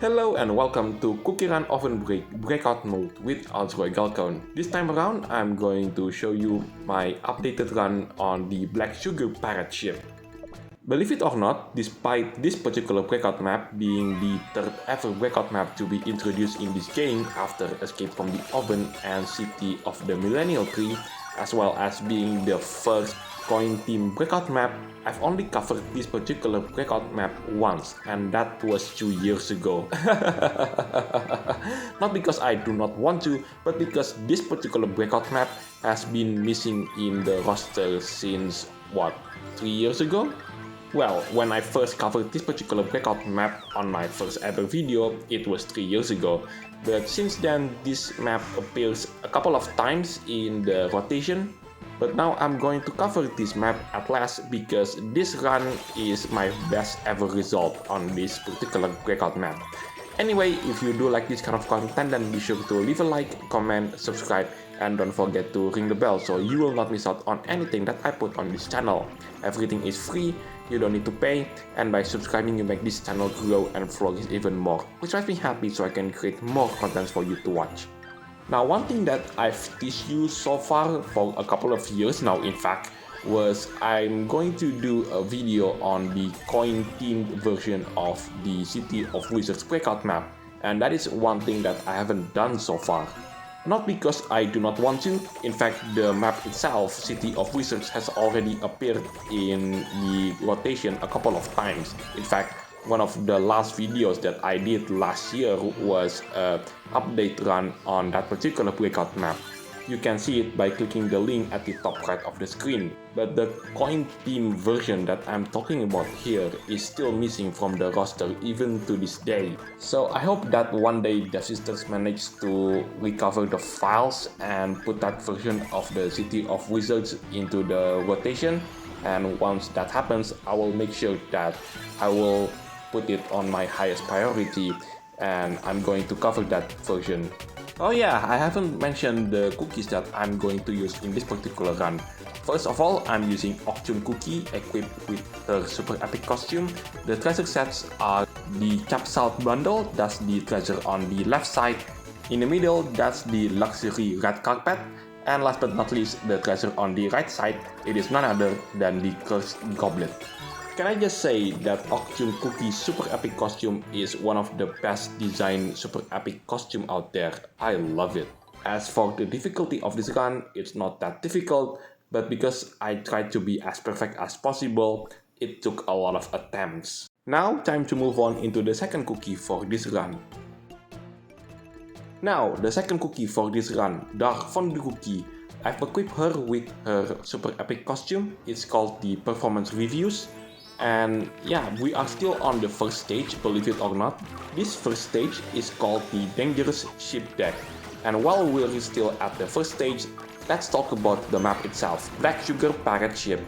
Hello and welcome to CookieRunOvenBreak Breakout mode with Okchun. This time around, I'm going to show you my updated run on the Blacksugarpirateship. Believe it or not, despite this particular breakout map being the third ever breakout map to be introduced in this game after Escape from the Oven and City of the Millennial Tree, as well as being the first coin team breakout map, I've only covered this particular breakout map once, and that was 2 years ago. Not because I do not want to, but because this particular breakout map has been missing in the roster since, what, 3 years ago? Well, when I first covered this particular breakout map on my first ever video, it was 3 years ago. But since then, this map appears a couple of times in the rotation. But now I'm going to cover this map at last because this run is my best ever result on this particular breakout map. Anyway, if you do like this kind of content, then be sure to leave a like, comment, subscribe, and don't forget to ring the bell so you will not miss out on anything that I put on this channel. Everything is free, you don't need to pay, and by subscribing you make this channel grow and flourish even more, which makes me happy so I can create more content for you to watch. Now, one thing that I've teased you so far for a couple of years now, in fact, was I'm going to do a video on the coin-themed version of the City of Wizards breakout map, and that is one thing that I haven't done so far. Not because I do not want to, in fact the map itself, City of Wizards, has already appeared in the rotation a couple of times. In fact, one of the last videos that I did last year was an update run on that particular breakout map. You can see it by clicking the link at the top right of the screen. But the coin theme version that I'm talking about here is still missing from the roster even to this day. So I hope that one day Devsisters manage to recover the files and put that version of the City of Wizards into the rotation. And once that happens, I will make sure that I will put it on my highest priority and I'm going to cover that version. Oh yeah, I haven't mentioned the cookies that I'm going to use in this particular run. First of all, I'm using Okchun cookie equipped with her super epic costume. The treasure sets are the Chap Salt bundle, that's the treasure on the left side. In the middle, that's the luxury red carpet. And last but not least, the treasure on the right side, it is none other than the cursed goblet. Can I just say that Okchun Cookie's super epic costume is one of the best designed super epic costume out there. I love it. As for the difficulty of this run, it's not that difficult, but because I tried to be as perfect as possible, it took a lot of attempts. Now, time to move on into the second cookie for this run. Now, the second cookie for this run, Dark Fondue Cookie. I've equipped her with her super epic costume. It's called the Performance Reviews. And yeah, we are still on the first stage, believe it or not. This first stage is called the Dangerous Ship Deck. And while we're still at the first stage, let's talk about the map itself, Blacksugarpirateship.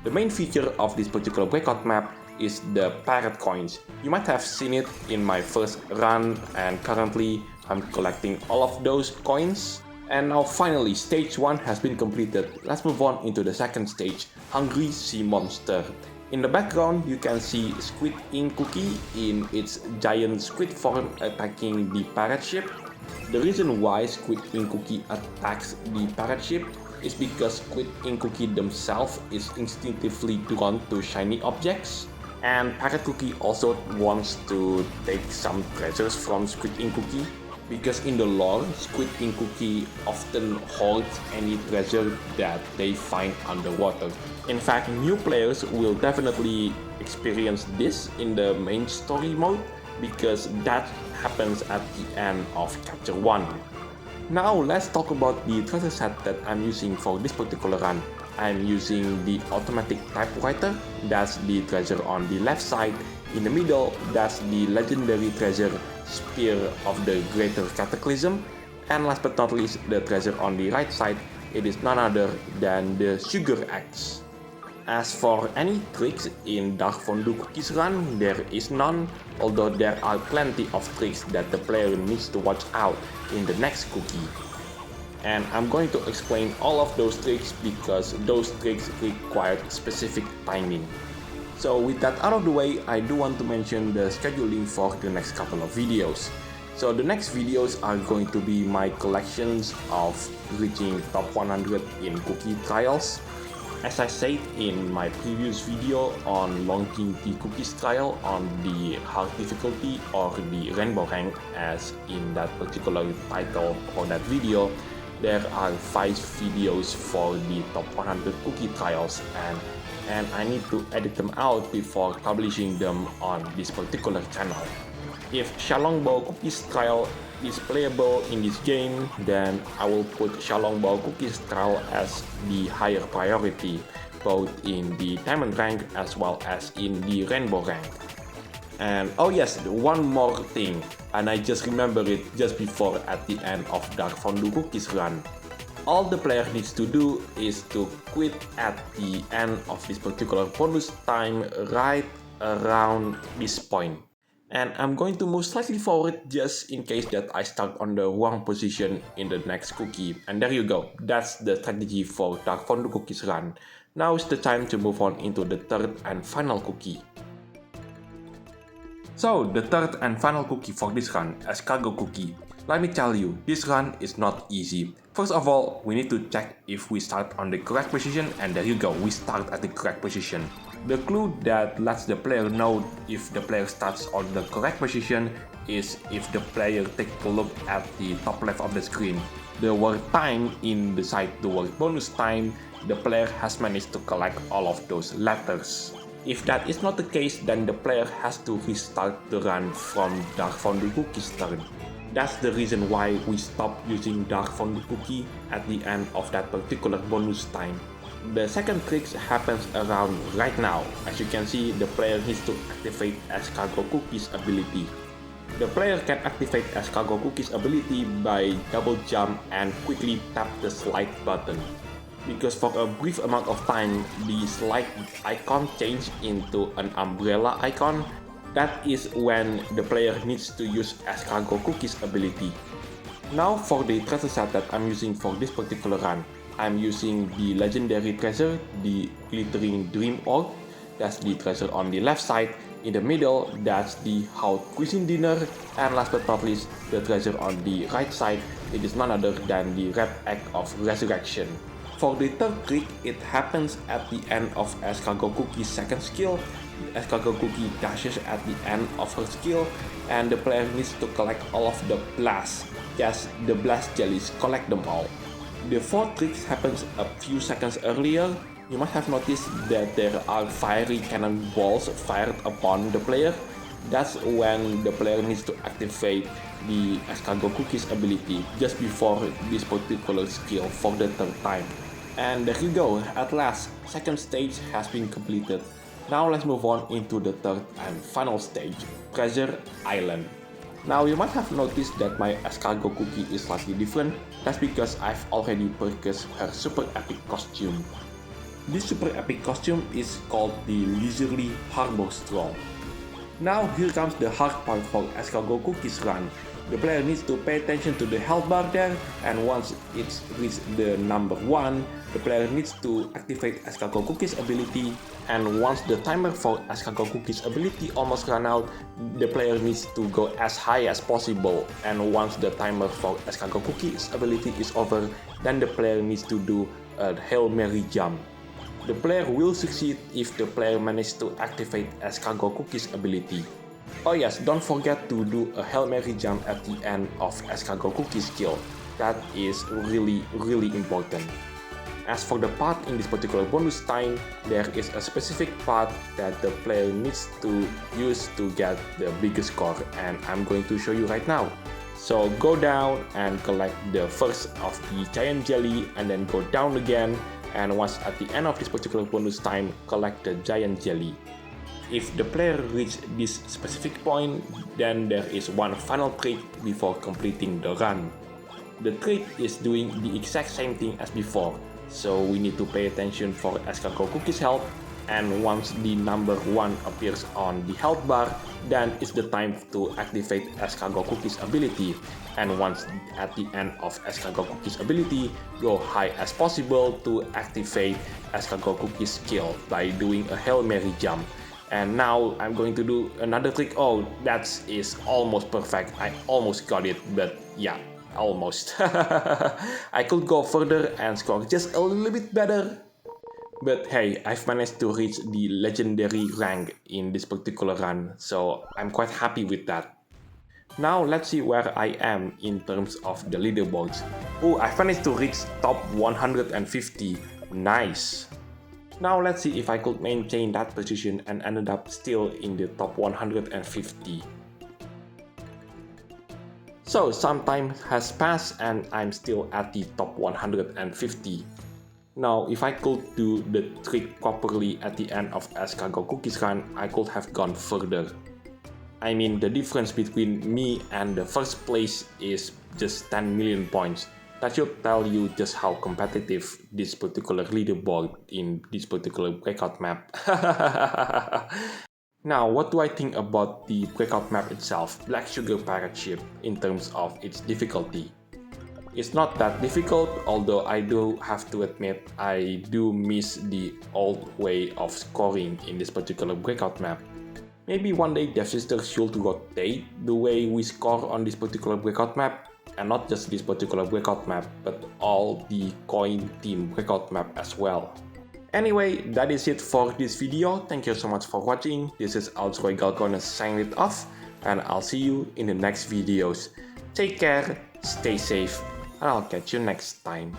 The main feature of this particular breakout map is the pirate coins. You might have seen it in my first run, and currently I'm collecting all of those coins. And now finally, stage 1 has been completed. Let's move on into the second stage, Hungry Sea Monster. In the background, you can see Squid Ink Cookie in its giant squid form attacking the pirate ship. The reason why Squid Ink Cookie attacks the pirate ship is because Squid Ink Cookie themselves is instinctively drawn to shiny objects. And Pirate Cookie also wants to take some treasures from Squid Ink Cookie, because in the lore, Squid Ink Cookie often hoards any treasure that they find underwater. In fact, new players will definitely experience this in the main story mode, because that happens at the end of chapter 1. Now let's talk about the treasure set that I'm using for this particular run. I'm using the automatic typewriter, that's the treasure on the left side. In the middle, that's the legendary treasure Spear of the Greater Cataclysm. And last but not least, the treasure on the right side, it is none other than the Sugar Axe. As for any tricks in Dark Fondue Cookie's run, there is none, although there are plenty of tricks that the player needs to watch out in the next cookie. And I'm going to explain all of those tricks because those tricks require specific timing. So with that out of the way, I do want to mention the scheduling for the next couple of videos. So the next videos are going to be my collections of reaching top 100 in cookie trials. As I said in my previous video on launching the cookies trial on the hard difficulty or the rainbow rank, as in that particular title for that video, there are 5 videos for the top 100 cookie trials, and I need to edit them out before publishing them on this particular channel. If Xiaolongbao Cookies trial is playable in this game, then I will put Xiaolongbao Cookies trial as the higher priority, both in the diamond rank as well as in the rainbow rank. And oh yes, one more thing, and I just remembered it just before at the end of Dark Fondue Cookies run. All the player needs to do is to quit at the end of this particular bonus time right around this point. And I'm going to move slightly forward just in case that I start on the wrong position in the next cookie. And there you go, that's the strategy for Dark Fondue Cookies run. Now is the time to move on into the third and final cookie. So the third and final cookie for this run, escargot cookie. Let me tell you, this run is not easy. First of all, we need to check if we start on the correct position, and there you go, we start at the correct position. The clue that lets the player know if the player starts on the correct position is if the player takes a look at the top left of the screen. The word time in beside the word bonus time, the player has managed to collect all of those letters. If that is not the case, then the player has to restart the run from Dark Fondue Cookie's turn. That's the reason why we stop using Dark Fondue Cookie at the end of that particular bonus time. The second trick happens around right now. As you can see, the player needs to activate escargot cookie's ability. The player can activate escargot cookie's ability by double jump and quickly tap the slide button. Because for a brief amount of time, the slide icon changes into an umbrella icon. That is when the player needs to use escargot cookie's ability. Now for the treasure set that I'm using for this particular run, I'm using the legendary treasure, the glittering dream orb. That's the treasure on the left side. In the middle, that's the hot cuisine dinner. And last but not least, the treasure on the right side, it is none other than the red egg of resurrection. For the third trick, it happens at the end of escargot cookie's second skill. Escargot cookie dashes at the end of her skill, and the player needs to collect all of the blasts. Yes, the blast jellies, collect them all. The fourth trick happens a few seconds earlier. You must have noticed that there are fiery cannonballs fired upon the player. That's when the player needs to activate the escargot cookie's ability just before this particular skill for the third time. And there you go, at last, second stage has been completed. Now let's move on into the third and final stage, Treasure Island. Now you might have noticed that my escargot cookie is slightly different. That's because I've already purchased her super epic costume. This super epic costume is called the Leisurely Harbor Stroll. Now here comes the hard part for escargot cookie's run. The player needs to pay attention to the health bar there, and once it's reached the number 1, the player needs to activate escargot cookie's ability, and once the timer for escargot cookie's ability almost run out, the player needs to go as high as possible, and once the timer for escargot cookie's ability is over, then the player needs to do a Hail Mary jump. The player will succeed if the player manages to activate escargot cookie's ability. Oh yes, don't forget to do a Hail Mary jump at the end of escargot cookie's skill. That is really important. As for the path in this particular bonus time, there is a specific path that the player needs to use to get the biggest score, and I'm going to show you right now. So go down and collect the first of the giant jelly, and then go down again, and once at the end of this particular bonus time, collect the giant jelly. If the player reaches this specific point, then there is one final trick before completing the run. The trick is doing the exact same thing as before, so we need to pay attention for escargot cookie's health, and once the number 1 appears on the health bar, then it's the time to activate escargot cookie's ability, and once at the end of escargot cookie's ability, go high as possible to activate escargot cookie's skill by doing a Hail Mary jump. And now I'm going to do another trick. Oh, that is almost perfect. I almost got it, but yeah, almost. I could go further and score just a little bit better. But hey, I've managed to reach the legendary rank in this particular run, so I'm quite happy with that. Now let's see where I am in terms of the leaderboards. Oh, I managed to reach top 150. Nice. Now let's see if I could maintain that position and ended up still in the top 150. So some time has passed and I'm still at the top 150. Now if I could do the trick properly at the end of Escargot Cookies Run, I could have gone further. I mean, the difference between me and the first place is just 10 million points. That should tell you just how competitive this particular leaderboard in this particular breakout map. Now, what do I think about the breakout map itself, Blacksugarpirateship, in terms of its difficulty? It's not that difficult, although I do have to admit I do miss the old way of scoring in this particular breakout map. Maybe one day Devsisters should rotate the way we score on this particular breakout map, and not just this particular breakout map, but all the coin team breakout map as well. Anyway, that is it for this video. Thank you so much for watching. This is Outroy gonna sign it off, and I'll see you in the next videos. Take care, stay safe, and I'll catch you next time.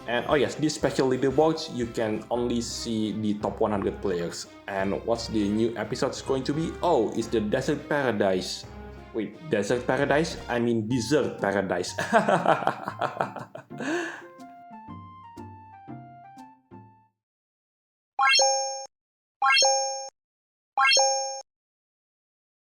And oh yes, these special leaderboards, you can only see the top 100 players. And what's the new episodes going to be? Oh, it's the Desert Paradise. Wait, Desert Paradise? I mean Dessert Paradise.